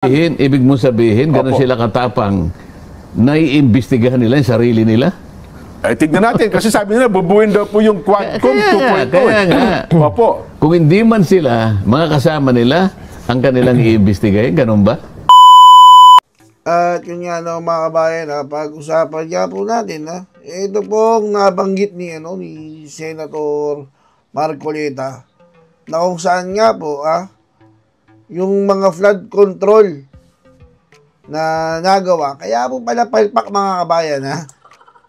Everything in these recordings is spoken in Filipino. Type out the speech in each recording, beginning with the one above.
Ibig mo sabihin, gano'n Opo. sila katapang, naiimbestigahan nila yung sarili nila? Ay, tignan natin. Kasi sabi nila, bubuin daw po yung Quadcom 2.0. Kaya nga. Opo. Kung hindi man sila, mga kasama nila, ang kanilang iimbestigahin, gano'n ba? At yun nga mga kabayan, pag-usapan nga po natin, ito pong nabanggit ni Senator Marcoleta na kung saan nga po, yung mga flood control na nagawa. Kaya po pala palpak mga kabayan,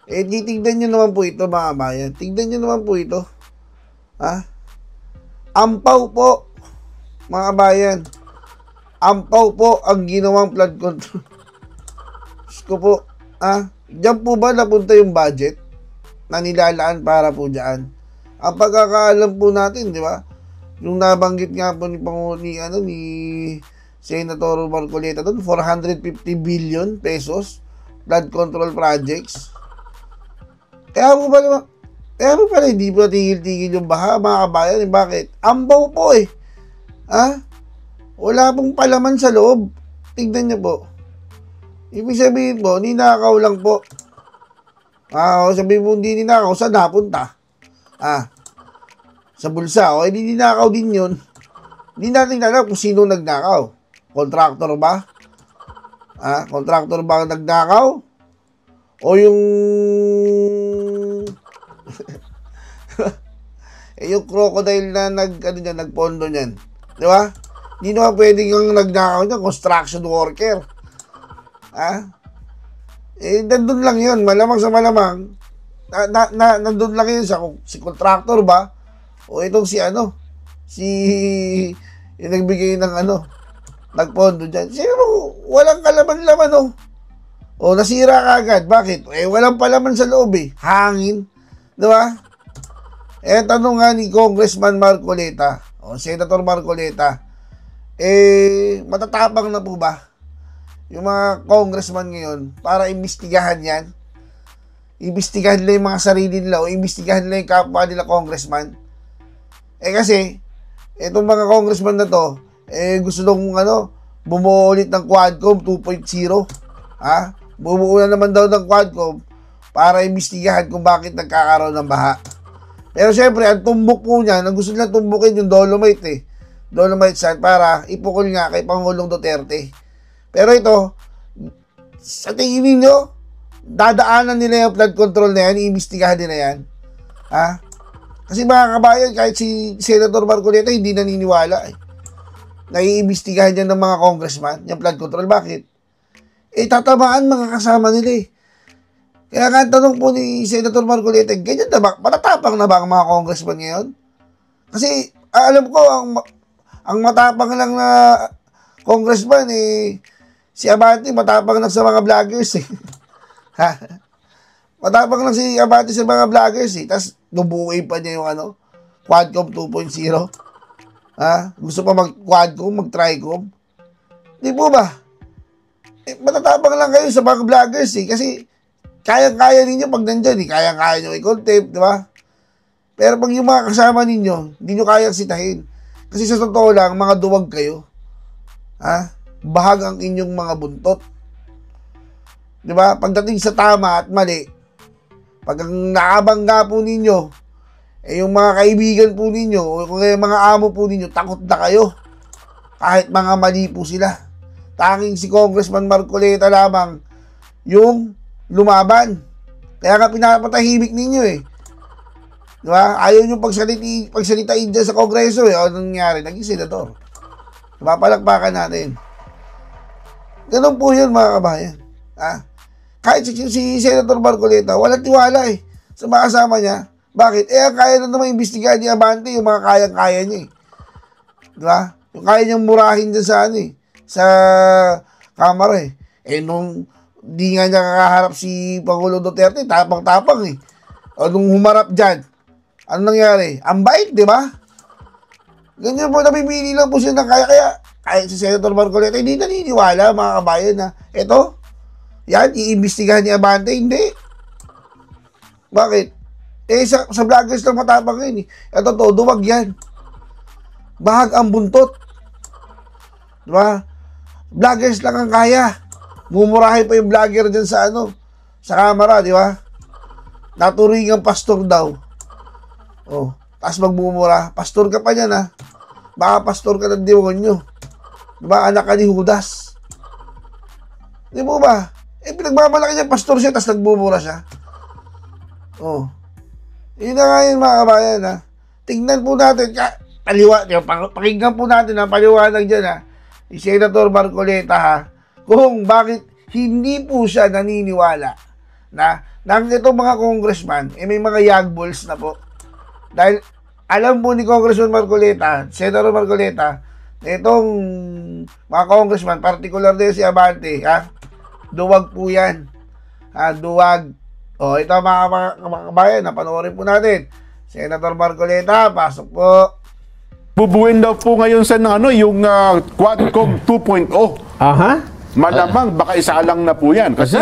titignan nyo naman po ito mga kabayan. Tignan nyo naman po ito. Ampaw po, mga kabayan. Ampaw po ang ginawang flood control. Ko po, diyan po ba napunta yung budget na nilalaan para po dyan? Ang pagkakaalam po natin, di ba? Yung nabanggit nga po ni Senator Marcoleta doon, 450 billion pesos flood control projects. Kaya po pala hindi po tigil-tigil yung baha, mga kabayan. Bakit? Ambaw po wala pong palaman sa loob. Tignan niyo po. Ibig sabihin po, ninakaw lang po. Sabihin po hindi ninakaw, saan napunta? Sa bulsa, hindi ninakaw din yun. Hindi natin alam kung sino nagnakaw. Contractor ba? Contractor ba ang nagnakaw? O yung yung crocodile na nagpondo niyan. Di ba? Hindi naman pwedeng yung nagnakaw niya, construction worker. Nandun lang yun. Malamang sa malamang. Nandun lang yun si contractor ba? O itong yung nagbigay ng nagpondo dyan. Sino, walang kalaman-laman O nasira ka agad. Bakit? Walang palaman sa loob Hangin. Diba? Tanong nga ni Congressman Marcoleta, Senator Marcoleta, matatapang na po ba yung mga congressman ngayon para imbestigahan yan? Imbestigahan nila yung mga sarili nila o imbestigahan nila yung kapwa nila congressman? Kasi, itong mga congressman na to, gusto nung bumuo ulit ng Quadcom 2.0. Bumuo na naman daw ng Quadcom para imbestigahan kung bakit nagkakaroon ng baha. Pero syempre, ang tumbok po niya, ang gusto nila tumbukin yung Dolomite Dolomite Sand para ipukol nga kay Pangulong Duterte. Pero ito, sa tingin ninyo, dadaanan nila yung flood control na yan, iimbestigahan nila yan. Kasi mga kabayan, kahit si Senator Marcoleta hindi naniniwala naiimbestigahan yan ng mga congressman, yung flood control. Bakit? Tatamaan mga kasama nila Kaya nga tanong po ni Senator Marcoleta, ganyan na ba? Matatapang na ba ang mga congressman ngayon? Kasi alam ko, ang matapang lang na congressman si Abante, matapang lang sa mga vloggers Matapang lang si Abante sa mga vloggers Tapos nubuhay pa niya yung Quadcom 2.0. Gusto pa mag-Quadcom, mag-Tricom. Di po ba? Matatapang lang kayo sa mga vloggers kasi kaya-kaya ninyo pag nandyan kaya-kaya nyo i-contempt, di ba? Pero pag yung mga kasama ninyo, hindi nyo kaya sitahin. Kasi sa totoo lang, mga duwag kayo. Bahag ang inyong mga buntot. Di ba? Pagdating sa tama at mali, pag ang nakabangga po ninyo, yung mga kaibigan po ninyo, o kung yung mga amo po ninyo, takot na kayo. Kahit mga mali po sila. Tanging si Congressman Marcoleta lamang yung lumaban. Kaya nga pinapatahimik ninyo Diba? Ayaw nyo pagsalitain dyan sa Kongreso Ano nangyari? Naging senador. Napapalakpakan natin. Ganun po yun mga kabayan. Kahit si Senator Marcoleta, walang tiwala sa mga kasama niya. Bakit? Ang kaya na naman imbestigahan ni Abante yung mga kayang-kaya niya Diba? Yung kaya niyang murahin dyan sa kamera nung di nga niya kakaharap si Pangulong Duterte, tapang-tapang O nung humarap dyan, ano nangyari? Ang bait, di ba? Ganyan po, napipili lang po siya ng kaya kahit si Senator Marcoleta, hindi naniniwala mga kabayan na ito, yan, iimbestigahan ni Abante, hindi. Bakit? Sa vloggers lang matapang yun Ito to, duwag yan. Bahag ang buntot. Diba? Vloggers lang ang kaya. Mumurahin pa yung vlogger dyan sa sa camera, di ba? Naturingang pastor daw. Oh, tapos magmumura. Pastor ka pa niyan, ha? Baka pastor ka ng demonyo. Di ba? Anak ka ni Judas. Di mo ba? Pinagmamalaki niya pastor siya, tapos nagmumura siya. Oh. Yun na nga yun, mga kabayan, ha? Tingnan po natin, pakinggan po natin ang paliwanag dyan, ha? Si Senator Marcoleta, ha? Kung bakit hindi po siya naniniwala na nang itong mga congressman, may mga yagballs na po. Dahil alam po ni Congressman Marcoleta, Senator Marcoleta, na itong mga congressman, particular din si Abante, ha? Duwag po yan. Ha? Duwag. O, ito mga kabayan, napanoorin po natin. Senator Marcoleta, pasok po. Bubuin daw po ngayon sa yung Quadcom 2.0. Aha. Malamang baka isalang na po yan. Kasi,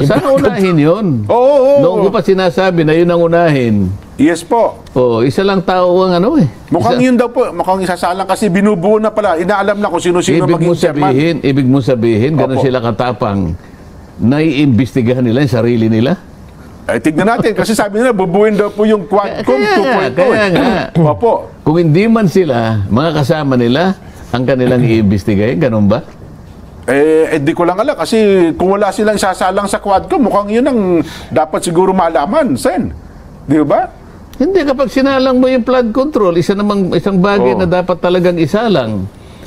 Sana unahin yun. Oo. Noong ko pa sinasabi na yun ang unahin. Yes po. Isa lang tao ang Mukhang yun daw po. Mukhang isasalang kasi binubuo na pala. Inaalam na kung sino-sino maging chairman. Ibig mo sabihin, ganun Opo. sila katapang, naiimbestigahan nila yung sarili nila? Tignan natin. Kasi sabi nila, bubuin daw po yung Quadcom 2.0. Kaya nga. Opo. Kung hindi man sila, mga kasama nila, ang kanilang iimbestigahin, ganun ba? Di ko lang alam. Kasi kung wala silang isasalang sa Quadcom, mukhang yun ang dapat siguro malaman, Sen. Di ba? Hindi, kapag sinalang mo yung flood control, isang bagay na dapat talagang isalang.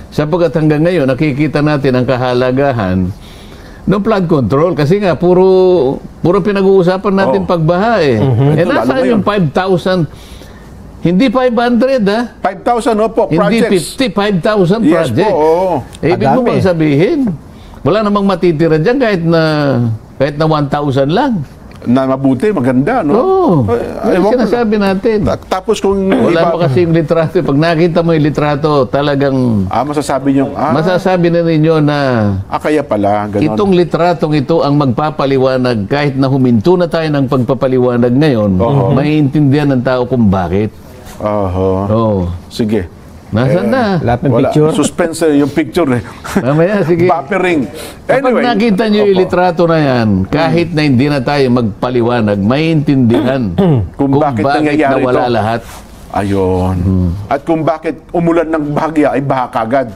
Sapagkat hanggang ngayon, nakikita natin ang kahalagahan ng flood control. Kasi nga, puro pinag-uusapan natin pagbaha eh. Nasaan yung 5,000? Hindi 500 ha? 5,000 opo, projects. Hindi 50, 5,000 Yes projects. po, oo. Ibig mo bang sabihin, wala namang matitira dyan kahit na 1,000 lang. Na mabuti, maganda, no? Oo. Ewan ko Sinasabi natin. Tapos kung Wala pa kasi yung litrato. Pag nakita mo yung litrato, talagang masasabi nyo, masasabi na ninyo na kaya pala, gano'n. itong litratong ito ang magpapaliwanag kahit na huminto na tayo ng pagpapaliwanag ngayon, maiintindihan ng tao kung bakit. Oh. Sige. Nasaan na? Lahat ng picture. Suspense yung picture eh. Mamaya, sige. Buffering. Kapag nakita nyo yung litrato na yan, kahit na hindi na tayo magpaliwanag, maiintindihan Kung bakit nangyayari nawala ito. lahat. Ayun. At kung bakit umulan ng bahagya ay baha kagad.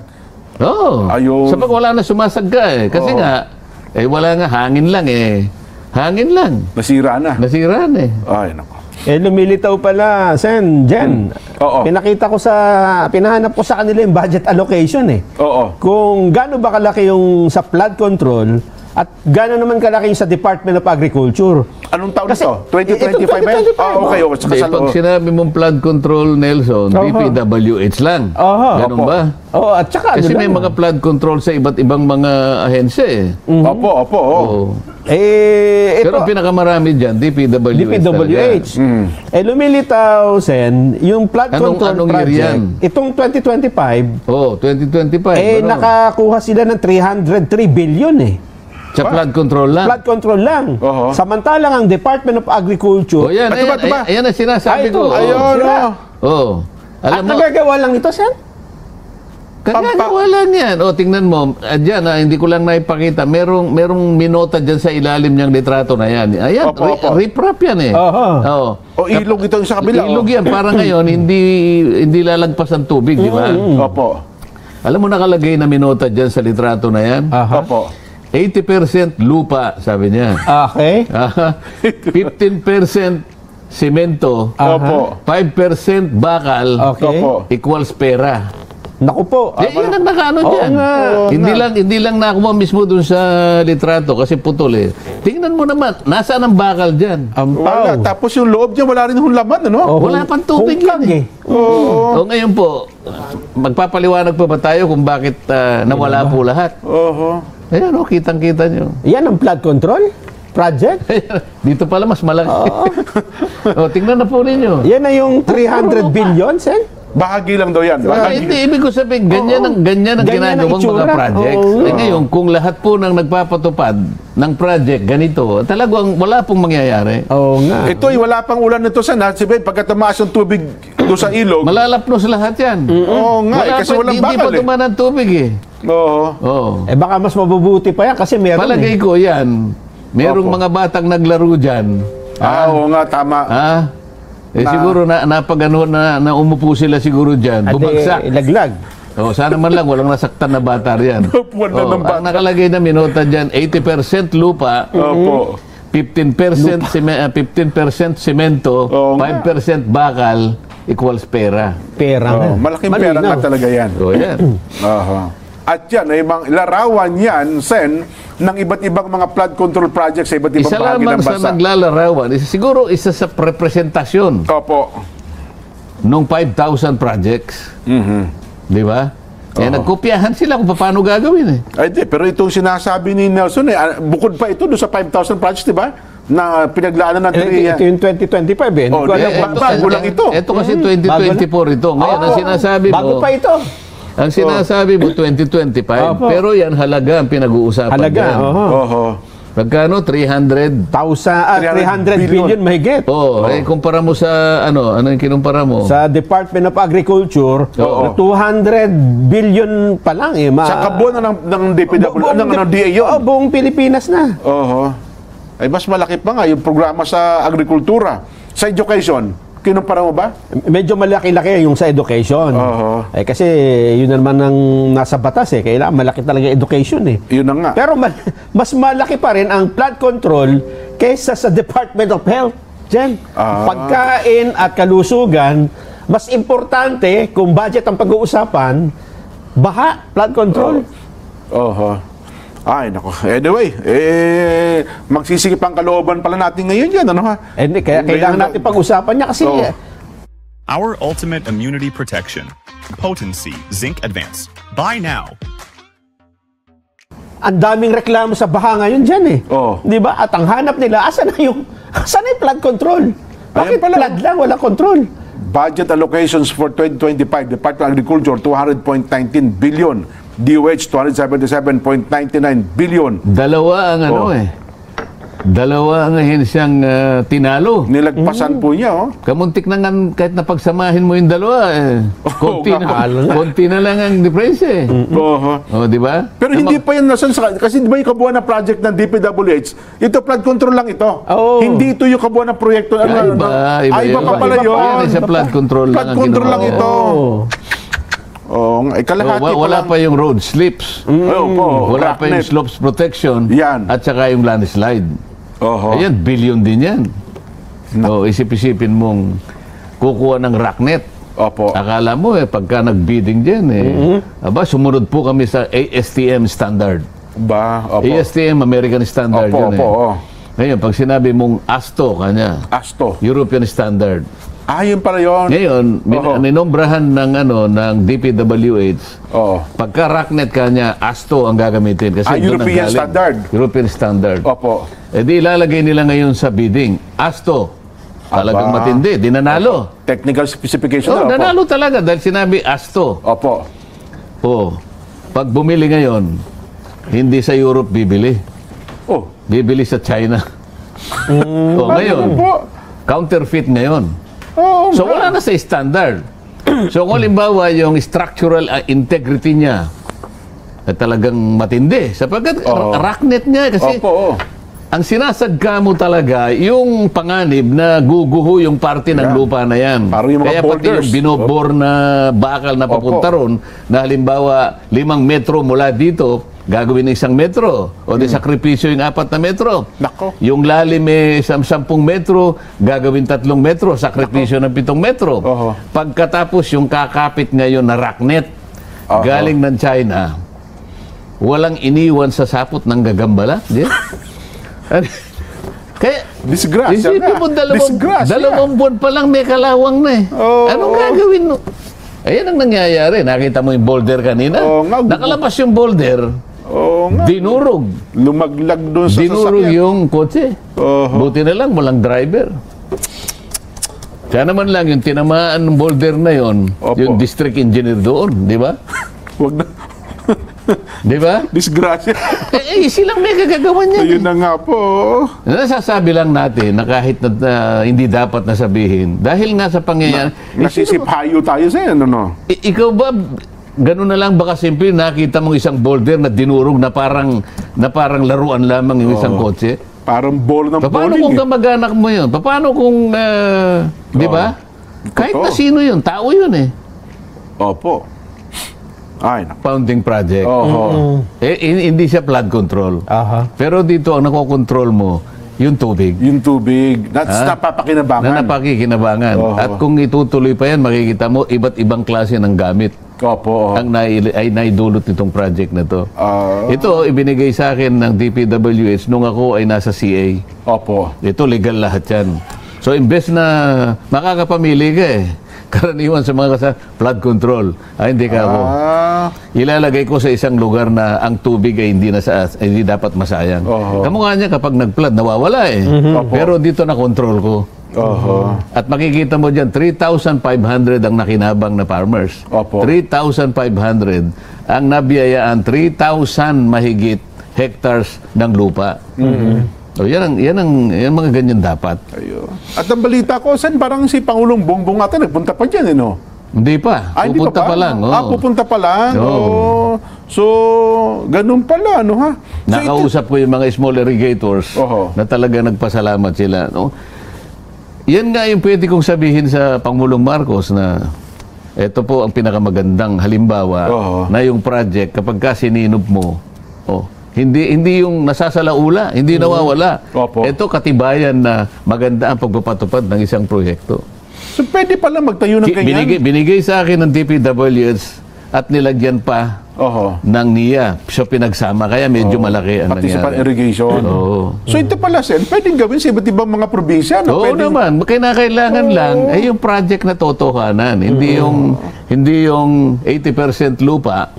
Oo. Ayun. Sapag wala na sumasagka eh. Kasi nga, wala nga, hangin lang eh. Hangin lang. Nasira na. Nasira na eh. Ay, nako. Lumilitaw pala, Sen, Jen. Oo. Pinahanap ko sa kanila yung budget allocation eh. Oo. Kung gaano ba kalaki yung sa flood control at gaano naman kalaki yung sa Department of Agriculture. Anong taon Kasi, ito? 2025 ba yan? 2025. Okay. Hindi, pag sinabi mong flood control, Nelson, DPWH lang. Ganun ba? Oo, at saka Kasi may mga flood control sa iba't ibang mga ahensya eh. Opo. Oo. Ito, Pero ang pinakamarami dyan, DPWH. DPWH. Lumilitaw, Sen, yung flood control anong year project, yan? itong 2025, Oo, 2025. nakakuha sila ng 303 billion eh. Sa flood control lang. Flood control lang. Oo. Samantalang ang Department of Agriculture, Yan, Diba? ayan ang sinasabi ko. Ayun, Oo. at Alam mo, nagagawa lang ito, Sen? kagagawa lang yan. Tingnan mo, dyan, hindi ko lang naipakita. Merong minota dyan sa ilalim niyang litrato na yan. Ayan, Opo. riprap yan eh. Oo. O ilog ito yung sa kabila. Ilog yan. Para ngayon, hindi lalagpas ang tubig, di ba? Opo. Alam mo nakalagay na minota dyan sa litrato na yan? Opo. 80% lupa, sabi niya. Okay. 15% semento. Opo. 5% bakal. Okay. Opo. Equals pera. Naku po. Yan ang nakaano dyan. Hindi lang nakuha mismo dun sa litrato kasi putol eh. Tingnan mo naman, nasaan ang bakal dyan? Wala. Ampaw. Tapos yung loob niya, wala rin yung laman, ano? Wala pang tubig yan eh. O ngayon po, magpapaliwanag pa ba tayo kung bakit nawala po lahat? Oho. Ayan o, kitang-kita nyo. Yan ang flood control project. Dito pala mas malaki. Tingnan na po ninyo. Yan na yung 300 billion, Sen. Bahagi lang daw yan. Hindi, ibig ko sabihin, ganyan ang Ganyan ang ginagawang itsura. mga projects. Ngayon, kung lahat po ng nagpapatupad ng project ganito, talagang wala pong mangyayari. Oo nga. Ito ay wala pang ulan nito sa Sabi, pagka tumaas yung tubig doon sa ilog. Malalapnos lahat yan. Oo nga, Wala kasi pa, walang hindi pa bakal eh. tumanan tubig eh. Oo. Oo. Baka mas mabubuti pa yan kasi meron Palagay ko yan. Merong Opo. mga batang naglaro dyan. Oo nga, tama. Siguro na umupo sila siguro dyan. Bumagsak. Ilaglag. Sana man lang walang nasaktan na bata riyan. Upuan na ng bata. Ang nakalagay na minota dyan, 80% lupa, Opo. 15% 15% semento, Oo nga. 5% bakal equals pera. Pera nga. Malaking pera Malinaw. nga talaga yan. So yan. Aha. At yan ay larawan yan, Sen, ng iba't ibang mga flood control projects sa iba't ibang Isa bahagi lamang ng sa bansa. naglalarawan, siguro isa sa representasyon Opo. nung 5,000 projects. Mhm. Di ba? Nagkopyahan sila kung paano gagawin eh. Ay, di, pero itong sinasabi ni Nelson, bukod pa ito doon sa 5,000 projects, di ba? Na pinaglaanan ng Ito yung 2025 eh. Hindi ko alam kung bago lang ito. Ito kasi 2024 ito. Ngayon, ang sinasabi bago mo, pa ito. ang sinasabi mo 2025, Opo. pero yan halaga ang pinag-uusapan Halaga. dyan. Oho. Magkano? 300? 300 billion mahigit. Kumpara mo sa, ano yung kinumpara mo? Sa Department of Agriculture, Oo. 200 billion pa lang eh. Sa kabuuan ng DPW, ng DA yun. Buong Pilipinas na. Oho. Ay, mas malaki pa nga yung programa sa agrikultura. Sa education, kinumpara mo ba? Medyo malaki-laki yung sa education. Oo. Kasi yun naman ang nasa batas eh. Kailangan malaki talaga education eh. Yun na nga. Pero mas malaki pa rin ang flood control kaysa sa Department of Health. Diyan. Pagkain at kalusugan, mas importante kung budget ang pag-uusapan, baha, flood control. Oho. Ay, nako. Anyway, magsisikip ang kalooban pala natin ngayon yan, ano ha? Hindi, kaya kailangan natin pag-usapan niya kasi Oo. Our ultimate immunity protection. Potency Zinc Advance. Buy now. ang daming reklamo sa baha ngayon dyan eh. Oo. Di ba? At ang hanap nila, asan na yung flood control? Bakit pala. flood lang, wala control? Budget allocations for 2025, Department of Agriculture, 200.19 billion. DOH, 277.99 billion. Dalawa ang Dalawa ang siyang tinalo. Nilagpasan po niya, oh. Kamuntik na nga kahit napagsamahin mo yung dalawa, konti na lang ang difference eh. Oho. Di ba? Pero hindi pa yan nasan kasi di ba yung kabuuan na project ng DPWH, ito flood control lang ito. Oo. Hindi ito yung kabuuan na proyekto. Iba pa pala yun. Yan ay sa flood control Flood lang ang control lang ginawa. ito. Oo. Kalahati Wala pa yung road slips. Wala pa yung slopes protection. Yan. At saka yung landslide. Oho. Ayan, billion din yan. Isip-isipin mong kukuha ng rocknet. Opo. Akala mo pagka nag-bidding dyan sumunod po kami sa ASTM standard. Opo. ASTM, American standard Opo, yun opo, oo. Ngayon, pag sinabi mong ASTO kanya, Asto. European standard. Yun pala yun. Ngayon, Oho. ninombrahan ng DPWH. Oo. Pagka rocknet kanya, ASTO ang gagamitin kasi doon ang European galing. standard. European standard. Opo. Di ilalagay nila ngayon sa bidding, ASTO. Talagang Aba. matindi, di nanalo. Technical specification na. Opo. Nanalo talaga dahil sinabi ASTO. Opo. Pag bumili ngayon, hindi sa Europe bibili. Bibili sa China. Ngayon, Po. counterfeit ngayon. So wala na sa standard. So kung halimbawa yung structural integrity niya talagang matindi sapagkat rocknet niya kasi Opo. ang sinasagka mo talaga yung panganib na guguho yung parte ng lupa na yan. Parang yung mga Kaya pati boulders. yung binobor na bakal na papunta ron na halimbawa 5 metro mula dito gagawin ng 1 metro o di sakripisyo yung 4 na metro. Nako. Yung lalim 10 metro gagawin 3 metro, sakripisyo ng 7 metro. Oho. Pagkatapos yung kakapit ngayon na rocknet galing ng China, walang iniwan sa sapot ng gagambala. Kaya, Disgrasya isipin nga. mo, Disgrasya. 2 buwan pa lang may kalawang na eh. Anong gagawin mo? Ayan ang nangyayari. Nakita mo yung boulder kanina? Nakalabas yung boulder, dinurog. Lumaglag doon sa Dinurog sasakyan. yung kotse. Buti na lang, walang driver. Kaya naman lang, yung tinamaan ng boulder na yon, yung district engineer doon, di ba? Wag na. Di ba? Disgrasya. Silang may kagagawan niyan. Ayun na nga po. Nasasabi lang natin na kahit na hindi dapat nasabihin, dahil nga sa pangyayari, Nasisipayo tayo sa yan, ano? ikaw ba, ganun na lang baka simple nakita mong isang boulder na dinurog na parang laruan lamang yung isang kotse. Parang ball ng Paano bowling. kung kamag-anak mo yun? Paano kung, di ba? Kahit na Totoo. sino yun, tao yun eh. Opo. Ay, naku. Founding project. Oho. Hindi siya flood control. Aha. Pero dito, ang nakokontrol mo, yung tubig. Yung tubig. That's napapakinabangan. Na napakikinabangan. Oo. At kung itutuloy pa yan, makikita mo iba't ibang klase ng gamit Opo. ang ay naidulot nitong project na to. Ah, Ito, ibinigay sa akin ng DPWH nung ako ay nasa CA. opo. Ito, legal lahat yan. So, imbes na makakapamili ka eh, karaniwan sa mga flood control. Hindi ka ako. Ilalagay ko sa isang lugar na ang tubig ay hindi dapat masayang. Oho. Kamukha niya kapag nag-flood, nawawala eh. Pero dito na-control ko. Oho. At makikita mo dyan, 3,500 ang nakinabang na farmers. Opo. 3,500 ang nabiyayaan, 3,000 mahigit hectares ng lupa. So, yan mga ganyan dapat. Ayun. At ang balita ko, Sen, parang si Pangulong Bongbong ata nagpunta pa dyan, no? Hindi pa. Hindi Pupunta pa lang. Oh. pupunta pa lang. Oo. Oh. So, ganun pala, no ha? So, Nakausap ko yung mga small irrigators Oho. na talaga nagpasalamat sila. No? Yan nga yung pwede kong sabihin sa Pangulong Marcos na ito po ang pinakamagandang halimbawa Oho. na yung project kapag ka sininob mo, hindi yung nasasalaula, hindi nawawala. Opo. Ito katibayan na maganda ang pagpapatupad ng isang proyekto. So, pwede pala magtayo ng ganyan? Binigay sa akin ng DPWH at nilagyan pa Oho. ng NIA. So pinagsama, kaya medyo malaki ang Pati sa nangyari. pan-irrigation. Oo. So, ito pala, Sen, pwedeng gawin sa iba't ibang mga probinsya, no? Oo Pwedeng- naman, kailangan lang ay yung project na totohanan, hindi yung 80% lupa,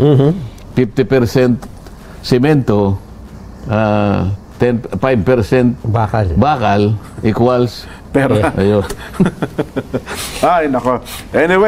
50% semento, 5% bakal equals Pera. ayun. Ay, nako. Anyway,